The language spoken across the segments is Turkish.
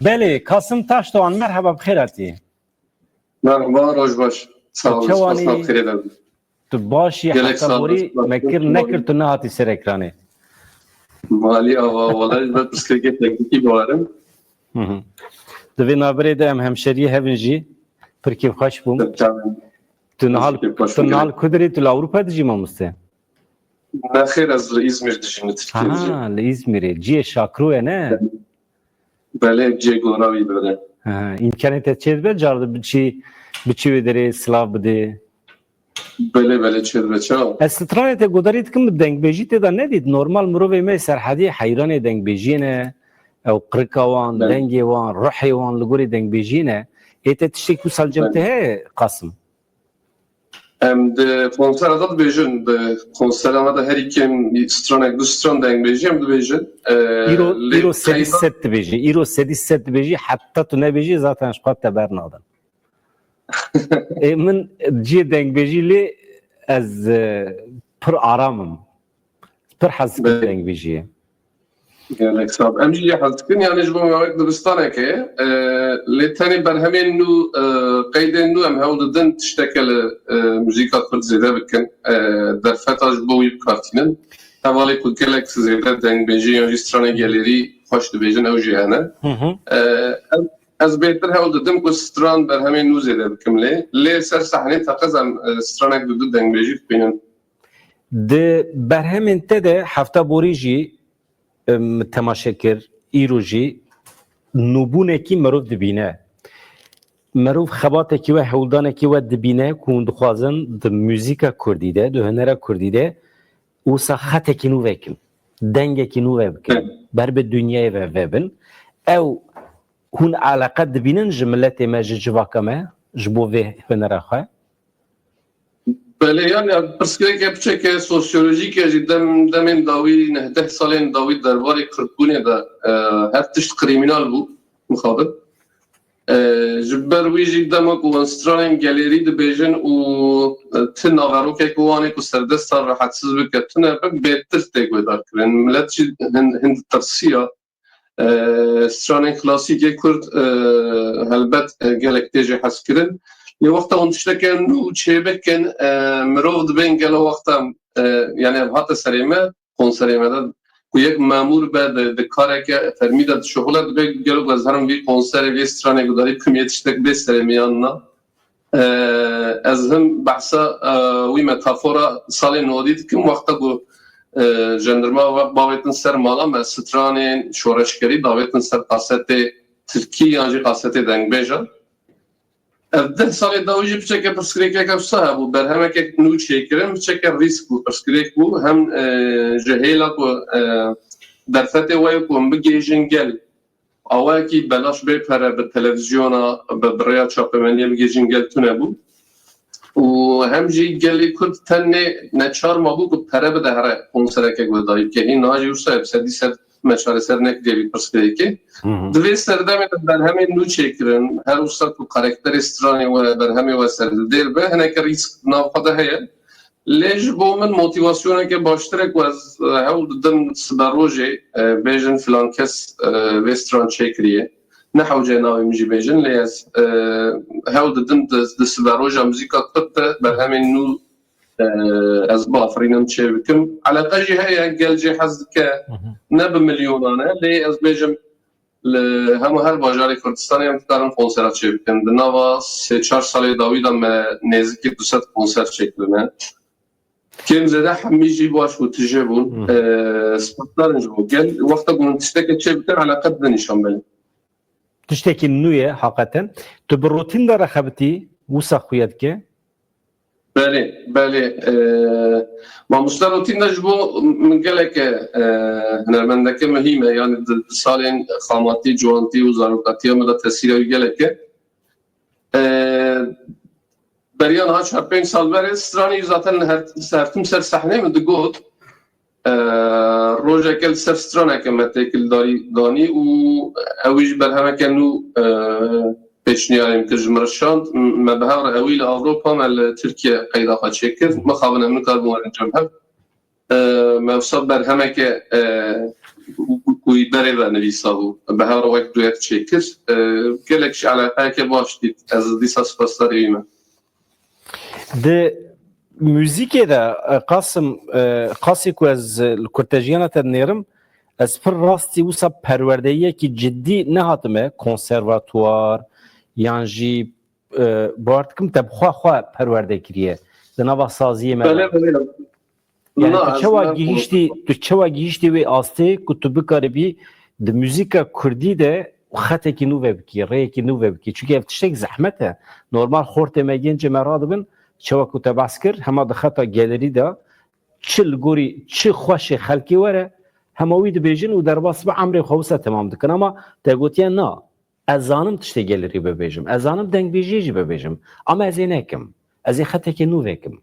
بله Kasım Taşdoğan merhaba bxirati. Merhaba Rojbaş. Sağ olun. Çavani- Asla bxir ederim. Tu başi Gelek hatta sağ bori olasın. mekir nekir tu nehati ser ekranı. Mali ava vallahi ben psikolojik tekniki varım. Divê naberê de em hemşeriye hevin jî pirkê xweş bûm. Tamam. Tu nihal Baş tu mı nihal Kudrê tu li Ewropa dijî mamoste? Nexir ez li İzmir dijîm, Türkiye dijîm. Ha li İzmirê ciyê şakroye ne? Belê cê goravî böyle. Ha imkanê te çê dibe car biçî wê derê silav bidê. Belê çevreça. Ez stranê te godarî dikim bi dengbêjî tê da nedît normal mirovê me serhedî heyranê dengbêjiyê ne ew qirika wan, Ben- dengê wan, ruhê wan li gorî dengbêjiyê ne ê te tiştek ku selcem te heye Kasım? Em de konser adat dibêjin. De konserama da her ikim stranek du stran deng bêjiyem dibêjin. İro sedî set dibêjî. İro sedî set dibêjî heta tu nebêjî zaten ji xwe te bernadin. Min ciyê dengbêjî lê ez pir aramim. Pir hez dikim Ben- dengbêjiyê. Gelek sab. Em jî hez dikin yani ji bo mewek dibistaneke lê tenê berhemên nû qeydên nû em hewl didin tişteke li müzîka Kurd zêde bikin. Derfeta ji bo wî bikartînin. Hevalê ku gelek zêde dengbêjî yan jî stranê gelerî xweş dibêjin ew jî hene. Ez bêhtir hewl didim ku stran berhemên nû zêde bikim lê ser sehnê teqez em stranek du dengbêjî dibînin. Di berhemên te de hefta borî jî temaşekir îro jî nûbûnekî mirov dibîne. Mirov xebatekî we hewldanekî we dibîne ku hûn dixwazin di müzîka Kurdî de, di hunera Kurdî de wisa xetekî nû vekin. Dengekî nû ve bikin. Ber bi dünyayê ve vebin. Ew hûn eleqe dibînin ji milletê me ji civaka me ji bo vê hunera xwe. Belê yani pirsgirêk piçeke sosyolojîk jî demên dawî nehdeh salên dawî derbarê Kurdbûnê de her tişt krîmînal bû mixabin. Ji ber wî jî dema ku wan stranên gelerî dibêjin û ti naverokek wanê ku serdesta rehetsiz bike tune bik bêtir tê guhdar kirin. Millet jî hin tirsiya stranên klasîkê Kurd helbet gelek tê jî hez kirin. Li wexta hûn tişteke nû çêbikin mirov dibên gelo wexta yani ev hate serê me konserê me de ku yek memûr be di kareke fermî de şoxula dibe gelo ez herim vî konserê vê stranê gudarî bikim yê tiştek bê serê me yanna. Ez him behsa wî metafora salê nodî dikim wexta ku jandarma bavêtin ser mala me stranên şoreşkerî davêtin ser qasetê Tirkî yan jî qasetê dengbêja. Ev 10 salê da jî piçeke pirsgirêkek wisa hebû berhemekek nû çêkirin piçeke rîsk bû pirsgirêk bû hem ji hêla ku derfetê we ku em bigêjin gel awayekî belaş bê pere bi televizyona bi birêya çapemeniye bigêjin gel tune bû û hem jî gelê Kurd tenê neçar mabû ku pere bide here konserekek vedayî kehîn najî wisa ev sedî sed me çareser nekiriye vî pirsgirêkê. Divê serdemê de berhemên nû çêkirin her wisa ku karakterê stranê we berhemê we serdêr be hineke rîsk nav xwe de heye. Lê ji bo min motivasyoneke baştirek ku ez hewl didim siber rojê bêjin filan kes vê stran çêkiriye. Ne hewce navê min jî bêjin lê ez hewl didim di siber roja müzîka Kurd de berhemên nû ez bafirînim çê bikim. Eleqe jî heye gel jê hez dike ne bi milyonane lê ez bêjim li hemû her bajarê Kurdistanê em dikarin konsera çê bikin. Di nava 3-4 salê dawî de me nêzîkî 200 konser çêkirine. Kêm zêde hemî jî baş û tije bûn. Spotdarin ji bo gel wexta ku min tişteke çê bikin eleqe dide nîşan bedin. Tiştekî nû ye heqeten. Tu bi rotîn de rexebitî wisa xuya dike? Belê mamoste rotîn de ji bo min geleke hunermendeke mihîm e yani di salên xamatî, ciwantî û zarokatiya me de tesîra wî gelek e. Beriya niha 4-5 sal berê stranî zaten her tim ser sehnê min digot rojeke li ser straneke me têkildarî danî û ew jî berhemeke nû pêşniyarên kir ji min re şand me bi hev re ewî li Ewropa me li Tirkiye qeyda xwe çêkir mixabin em nikarbin werin cem hev me wisa berhemeke کوی داره و نویسا بو به هر وقت دویت چکر گلکش علاقه که باش دید از دیسا سپاسداری من ده موزیکی ده قاسی که از کرتجیانه تدنیرم از پر راستی وسا پروردهیه که جدی نهاتمه کنسرواتوار یان جی باردکم تبخوا خواه پرورده کریه دنوا سازیه بله من یعنی تو چوا گیشتی وی آسته که تو بکاری بی ده موزیکا کردی ده خطه کی نو بکی ری کی نو بکی چونکه افتشتک زحمته نورمال خورته مگینج مراد بن چوا کو تبعث کر همه ده خطا گالری ده چل گوری چه خوش خلکی وره هموی ده بیجن و در باس به عمر خواسته تمام دکن اما تگوتیه نه از آنم تشتی گالری ببیجم از آنم دنگ بیجی ببیجم اما از اینکم از این خطه کی نو بکم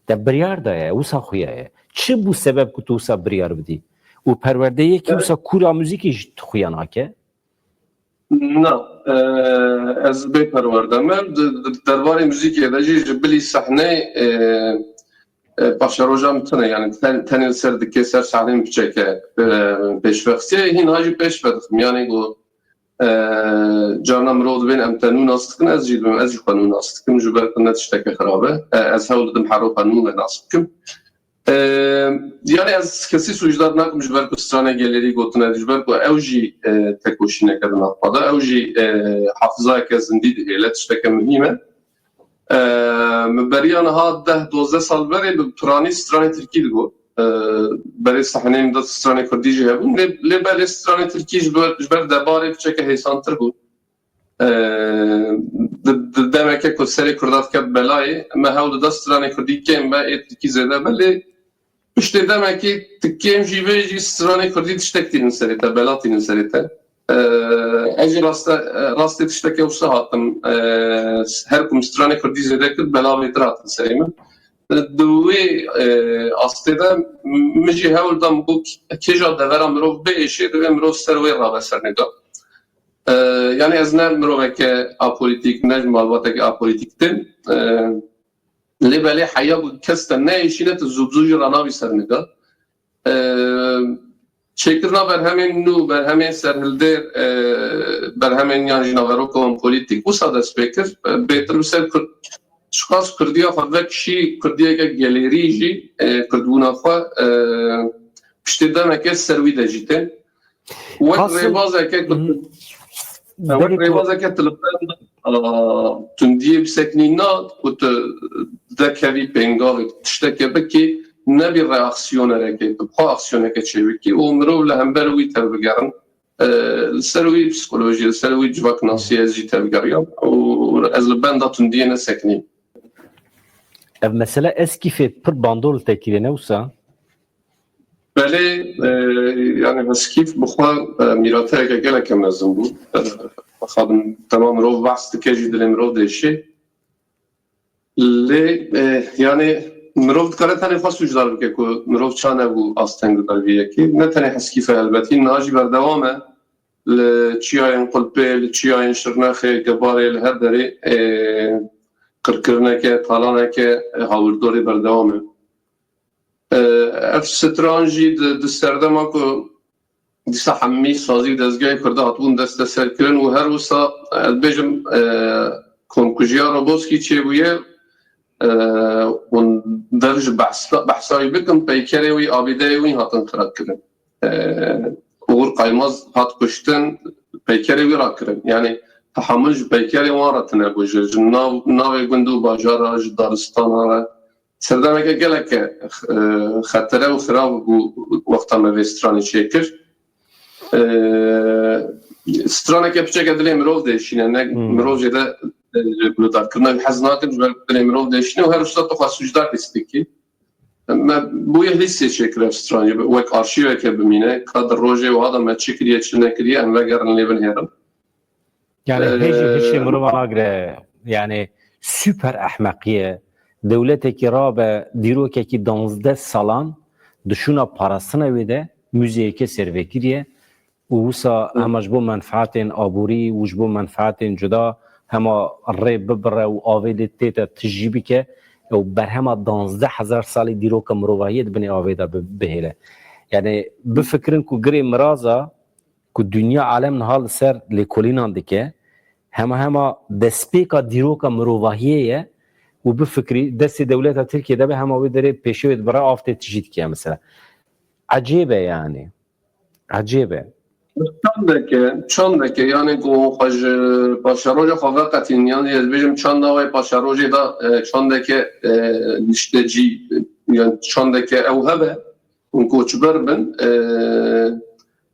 ده بریار دایه وسا خویه چه بو سبب که تو وسا بریار بدی و پرورده یکی وسا کورا موزیکیش خویانه که نه از بی پروردم من درباره موزیکی داجی جبلی صحنه باشه روزا میتونه یعنی تنی سر دکی سر صحنه میچه که پیشوقتی هین هاجی پیش بدخم یعنی گو جانم رود بین امتنون است کن از جیدم از قانون است کن جو برکن نتشتک خرابه از هول دم حرو قانون ناست کن یعنی از کسی سوجدار نکم جو برکن استرانه گلری گوتنه جو برکن اوجی تکوشی نکردن آفاده اوجی حافظه که زندید ایلت شتک مهمه مبریان ها 10-12 سال بری به ترانی استرانه ترکی دگو برای صحنه امداد استرانه کردی جه بون لی برای استرانه ترکی جبر دباره بچه که حیثان تر بود دمکه که سری کردات کرد بلای ما هول دا استرانه کردی کم با ای ترکی زیده بلی پشتی دمکه تکیم جیوه جی استرانه کردی تشتک تینن سری تا بلا تینن سری تا اجی راستی تشتکی اوسا هاتم هر کم استرانه کردی زیده کرد بلا بیتر هاتن سری من دوی آستیده مجی هول دام گو کجا دورم رو بیشه دوی مرو سروی را بسر نگاه یعنی از نه مرو که آپولیتیک نه مالباته که آپولیتیک تن لی بلی حیا گو کسته نه ایشینه تو زوبزوجی را ناوی سر نگاه چکرنا بر همین نو بر همین سرهلدر بر همین یعنی نوارو کم پولیتیک و ساده سپیکر بهتر بسر شخص کردیا خود کشی کردیا که گالری جی کردونا خو پشت دم که سروی دجیته وقت ریوازه که تلفن تندی بسکنینا کت دکوی پنگاوی تشتکه بکی نبی ریاکسیونه که بخوا اکسیونه که چه بکی و مرو لهم بروی تر بگرن سروی پسیکولوژی سروی جواک ناسی ازی تر بگریم و از لبنده تندی نسکنیم مثلا اسکیفه پر باندول تکیره نوسا بله یعنی اسکیف بخوا میراته که گله کم نزم بود خواهم تمام رو وقت که جی دلم رو دشه لی یعنی مروف کاره تنی خواست وجدار بکه که مروف چانه بو آستنگ دار بیه که نه تنی اسکیفه البته ناجی بردوامه لچیاین قلبه لچیاین شرنخه گباره لهر داره کرکرنه که طالانه که هاوردوری بردوامه اف سترانجی دسترده ما که دیسا حمی سازی دستگاه کرده هاتون دست سر کرن و هر وسا البیجم کنکوژیا رو بوسکی چه بویه و درج بحثایی بکن پیکره وی آبیده وی هاتن خراب کرن اور قایماز هات کشتن پیکره وی را کرن یعنی تحمل جو پیکری وارتنه بوجه ناوی گندو باجارا دارستان ها سردمه که گله که خطره و خراب بو وقتا موی سترانی چیکر سترانه که بچه که دلی مروف دیشینه نه مروف جده بلودار کرنه حزناکم جبال دلی مروف دیشینه و هر استاد تو خواه سوجدار بیسپیکی بوی لیستی چیکره سترانی وک آرشیوه که بمینه کادر روژه و آدم ما چیکریه چل نکریه انوه گرن لیون هیرم يعني هيجي مروان اقرا يعني سوبر احمقيه دولتك رابه ديروكي 12 سالان دشونا باراسنا ويده موزيكي سيرفيكيريه ووسا همش بو منفعات ابوري وجبو منفعات جدا هما الريب ببره واويد تيتا تجيبك او برهما 12000 سال ديروك مروهيت بني اويدا بهله Yani bu fikrin ku gri miraza ku dünya alem nihal ser lêkolînan dike hema despêka dîroka mirovahiye ye û bu fikrî destê dewleta Tirkiye'de be hema wê derê pêşê wê dibire avtê tijî dike mesela. Acêbe yani. Acêbe. Çandeke yani ku xwaj paşaroja xwe veqetin yani ez bêjim çanda wê paşarojê da çandeke niştecî yani çandeke ew hebe hûn koçber bin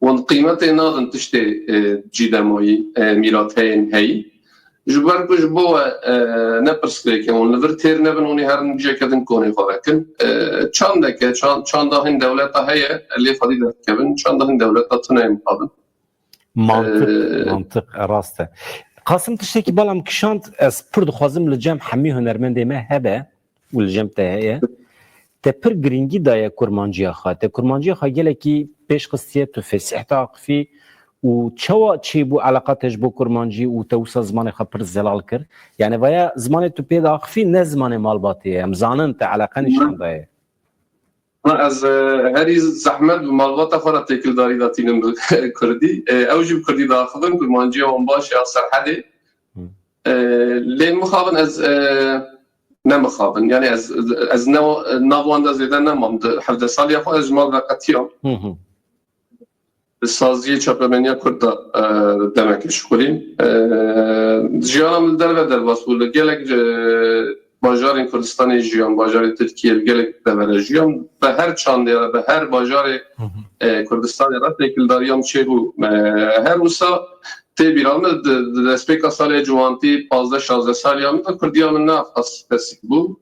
wan qîmetê nadin tiştê cîdemayî mîrateyên heyî ji ber ku ji bo we ne pirsgirêk e hûn li vir têr nebin hûnê her cêke din konê xwe vekin çandeke çanda hin dewleta heye lê xwedî derkevin çanda hin dewleta tune mixabin Mantık rast e. Kasım tiştekî balam kişand ez pir dixwazim li cem hemî hunermendê me hebe û li cem te heye te pir giringî daye kurmanciya xwe te kurmanciya xwe gelekî pêşxistiye tu fesih te aqifî û çawa çêbû eleqa te ji bo kurmancî û te wisa zimanê xwe pir zelal kir yani veya zimanê tu pê de aqifî ne zimanê malbatê ye em zanin te eleqa nîşan daye. Ez herî zehmet bi malbata xwe re têkildarî datînim bi Kurdî ew jî bi Kurdî diaxivin kurmanciya wan baş ya serhedê lê mixabin ez nemixabin yani ez nav wan de zêde nemam di hevdeh saliya xwe ez ji mal veqetiyam bi saziyê çapemeniya Kurd da demek eşxulîm jiyanam li derve derbas bû li gelek bajarên Kurdistanê jiyan bajarê Tirkiye li gelek devere jiyan bi her çandê bi her bajarê Kurdistanê re têkildariyam çêbû her wisa tê bîra min di destpêka salê ciwantî 15-16 saliya min de Kurdiya min ne spesîk bû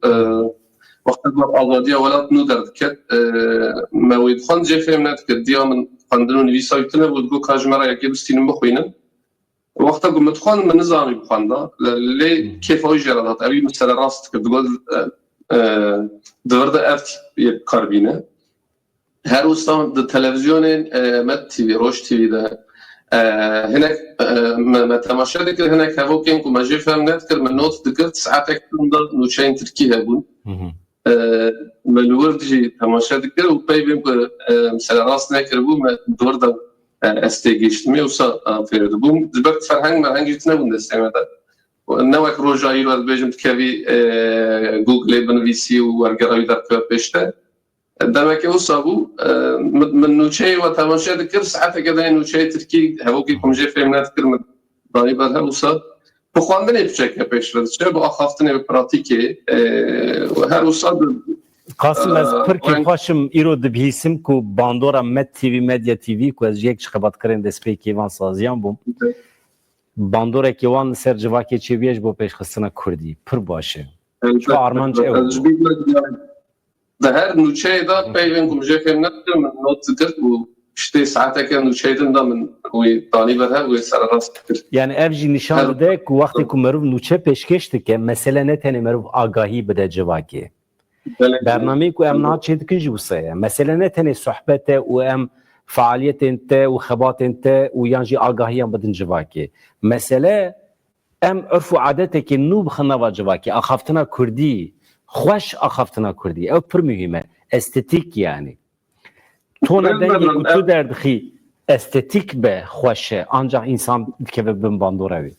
wexta azadiya welat nû derdiket me wê dixwand jê fêm nedikir diya min xwendin û nivîsa wî tune bû digot ka ji me re yekê bistînim bixwînim wexta ku min dixwand min nizanî bixwenda lê kêfa wî jê re dat ew wî min sere rast dikir digot divir de ev yek karbîne her wisa di televizyonên Met TV Roj TV de hinek me temaşe dikir hinek hevokên ku me jê fêm nedikir min not dikir saetek da nûçeyên Tirkî hebûn me li wir jî temaşe dikir û pey bêm ku sere rast nekiribû me divir de ez tê gêştimê wisa fêr dibûm ji ber ferheng merhengî tune bûn destê me de ne wek roja îro ez bêjim dikevî Googlê binivîsî û wergera wî derkeve pêş te demek wisa bû min nûçeyê we temaşe dikir saeteke deyê nûçeyê Tirkî hevokê ku min jê fêm nedikir min danî ber hev wisa bi xwandinê biçeke pêş re diçe bi axaftinê bi pratîkê her wisa Kasım ez pir kêfxweşim îro dibihîsim ku bandora Met TV Medya TV ku ez ji yek ji xebatkerên destpêkê wan saziyan bûm bandorekî wan li ser civakê çêbûye ji bo pêşxistina Kurdî pir baş e çi armanc ew di her nûçeyê da peyvên ku min jê fêm nedikir min not dikir û işte saeteke nûçeyê din da min wê danî ber hev wê sere rast dikir yani ev jî nîşan dide ku wextê ku merov nûçe pêşkêş dike mesele ne tenê merov agahî bide civakê bernameyê ku em niha çê dikin jî wisa ye mesele ne tenê sohbet e û em faaliyetên te û xebatên te û yan jî agahiyan bidin civakê mesele em örf û adeteke nû bixin nava civakê axaftina Kurdî xweş axaftina Kurdî ew pir mühîm e estetik yani tona dengê ku tu derdixî estetik be xweş e ancak insan dikeve bin bandora wê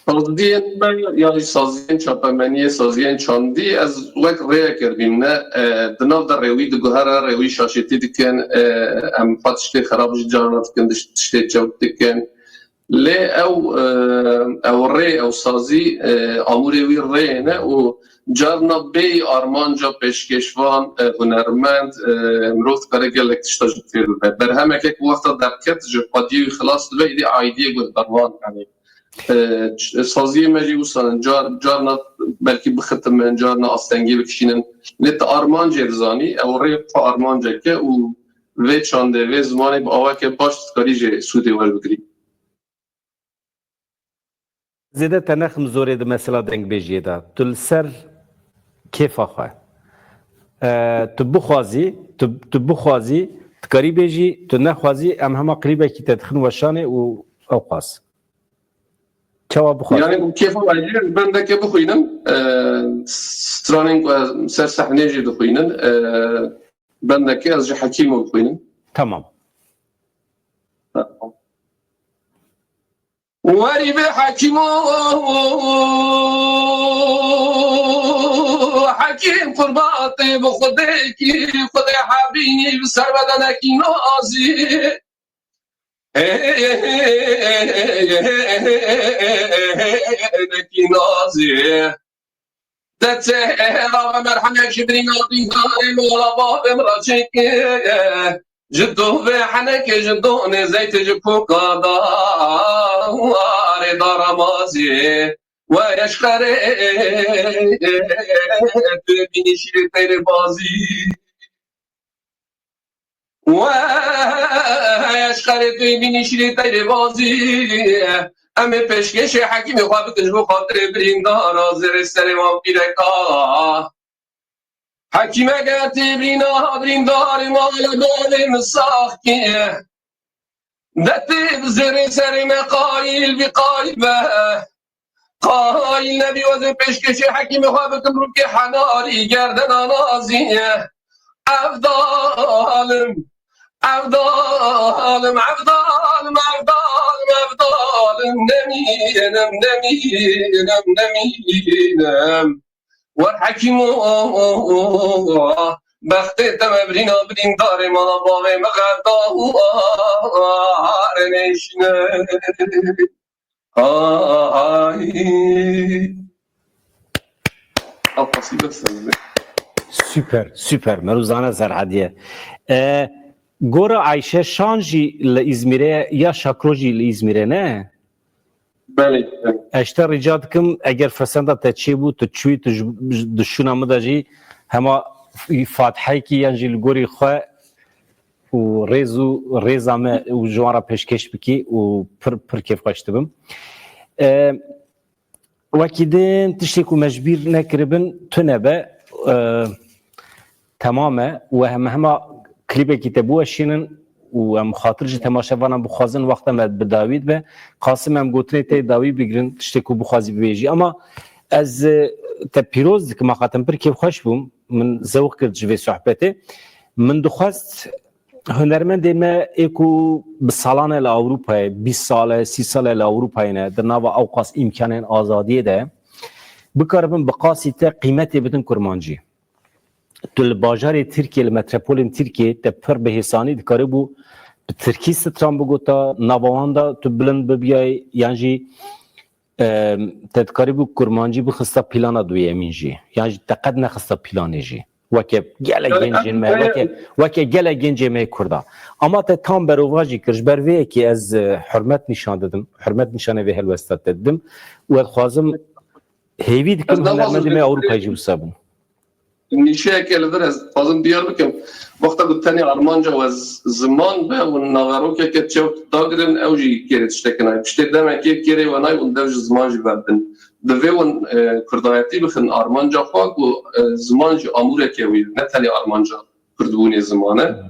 Saziyên me yani saziyên çapemeniyê saziyên çandî ez wek rêyekir bîne di nav de rêwî diguhere rêwî şaşêtî dikin em xwe tiştê xerab jî carna dikin tiştê çewt dikin lê ew rê ew sazî amûrê wî rêyê ne û carna bê armanca pêşkêşvan hunermend mirov dikare gelek tişta ji fêr bibe berhemekek wexta derket ji xwediyê wî xilas dibe êdî aîdiyê guhdarvan yani saziyê me jî wisa carna belkî bixetin min carna astengî bikişînin lê te armancê dizanî ew rê xwe armanceke û vê çandê vê zimanê bi awakê baş dikarî jê sûdê werbigirî zêde te nexim zorê di mesela dengbêjiyê de tu li ser kêfa xwe tu bixwazî dikarî bêjî tu nexwazî em hema qilîbekî te dixin weşanê û ew xwaz çawa bixwaz yani bu kêfa wecî ben deke bixwînim stranên ku ser sehnê jî dixwînin بندکی از جه حکیم رو بخوینم. تمام. واری به حکیم حکیم قرباته به خوده کی خود حبیب سر بدنکی نازی نکی نازی دته را مرحمه شبرین آبی های مولا بابم را چکه جدو به حنک جدو نزیت جپو کادا واره دارمازی و یشخره تو بینی شیر تیر بازی و یشخره تو بینی شیر تیر بازی همه پشکش حکیم خواه بکش بو خاطر بریندارا زیر سر ما بیرکا حکیم اگر تبرینا بریندار مال دولم ساخیه دتیب زیر سر مقایل بی قایبه قایل نبی وزن پشکش حکیم خواه بکن رو که حناری گردن آنازیه افضالم افضالم افضالم افضالم افضالم نمینم والحكيم بختي تمبرين وبرين داري ما بابي مغدا رنشنا القصيدة السنة سوپر مروزانه زرعدیه. گوره عایشه شانجی لإزمیره یا شاکروجی لإزمیره نه؟ بله اشتر رجاد کم اگر فرسنده تا چی بود تو چوی تو دشونا مداجی هما فاتحه کی یعنی لگوری خواه و ریزامه و جوارا پیشکش بکی و پر کیف قاشته بم وکی دین تشتی که مجبیر نکربن تو نبه تمامه و همه کلیپه که تبوه شینن و هم خاطرش تماشاوانم بخوازن وقتا مد بداوید به قاسم هم گوتنی تی داوی بگیرن تشتی که بخوازی ببیجی اما از تا پیروز که ما خاتم پر کیف خوش بوم من ذوق کرد جوی صحبته من دخواست هنرمند ما اکو بسالان الاوروپای 20 ساله 30 ساله الاوروپای نه در ناو اوقاس امکان آزادی ده بکاربن بقاسی تا قیمتی بدن کرمانجی تو الباجار ترکیه المتروپول ترکیه تا پر به حسانی دکاره بو ترکی ستران بگو تا ناواندا تو بلند ببیای یعنی تدکاری بو کرمانجی بخسته پیلانا دوی امینجی یعنی تقد نخسته پیلانه جی وکه گله گنجین ما وکه گله گنجی ما کرده اما تا تام برواجی کرش بروی که از حرمت نشان دادم حرمت نشانه به هلوستات دادم و خوازم هیوید کم هنرمند ما اروپایی جو سابم نیشه که لدر از خوازم بیار بکم وقتا گفتنی آرمانجا و از زمان به و نغارو که چوت داگرن اوجی کرد شتکنای پشت دمه که کری و نای اون دوج زمانجی بردن دوی اون کردایتی بخن آرمانجا خواهد و زمانجی اموره که وید نه تلی آرمانجا کردبونی زمانه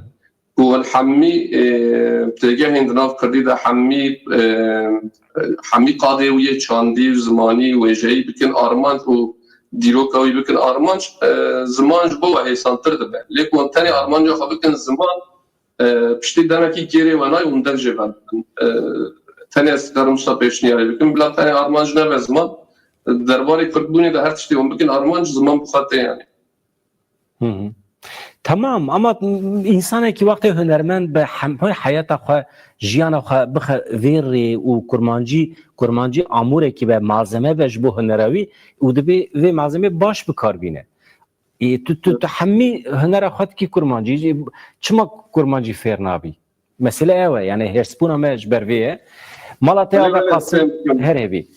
و الحمی بتگه هندناف کردی ده حمی قاده ویه چاندی و زمانی و جایی بکن آرمانج و دیروکاوی بکن آرمانج زمانج بو حیسانتر ده به لیکن تانی آرمانجا خواه بکن زمان پشتی دمکی کری و نای اون درجه بردن تانی از درمشتا پیشنیاری بکن بلا تانی آرمانج نه به زمان درباره کردبونی ده هر تشتی اون بکن آرمانج زمان بخواته یعنی تمام اما انسان که وقتی هنرمند به حیات خو جیان خو بخ ویری و کرمانجی اموره که به ملزمه بهش بو هنروی و دبی و ملزمه باش بکار بینه تو حمی هنر خود کی کرمانجی چما کرمانجی فیر نابی مسئله اوه یعنی هرسپونا مش برویه مالته آقا قاسم هر هبی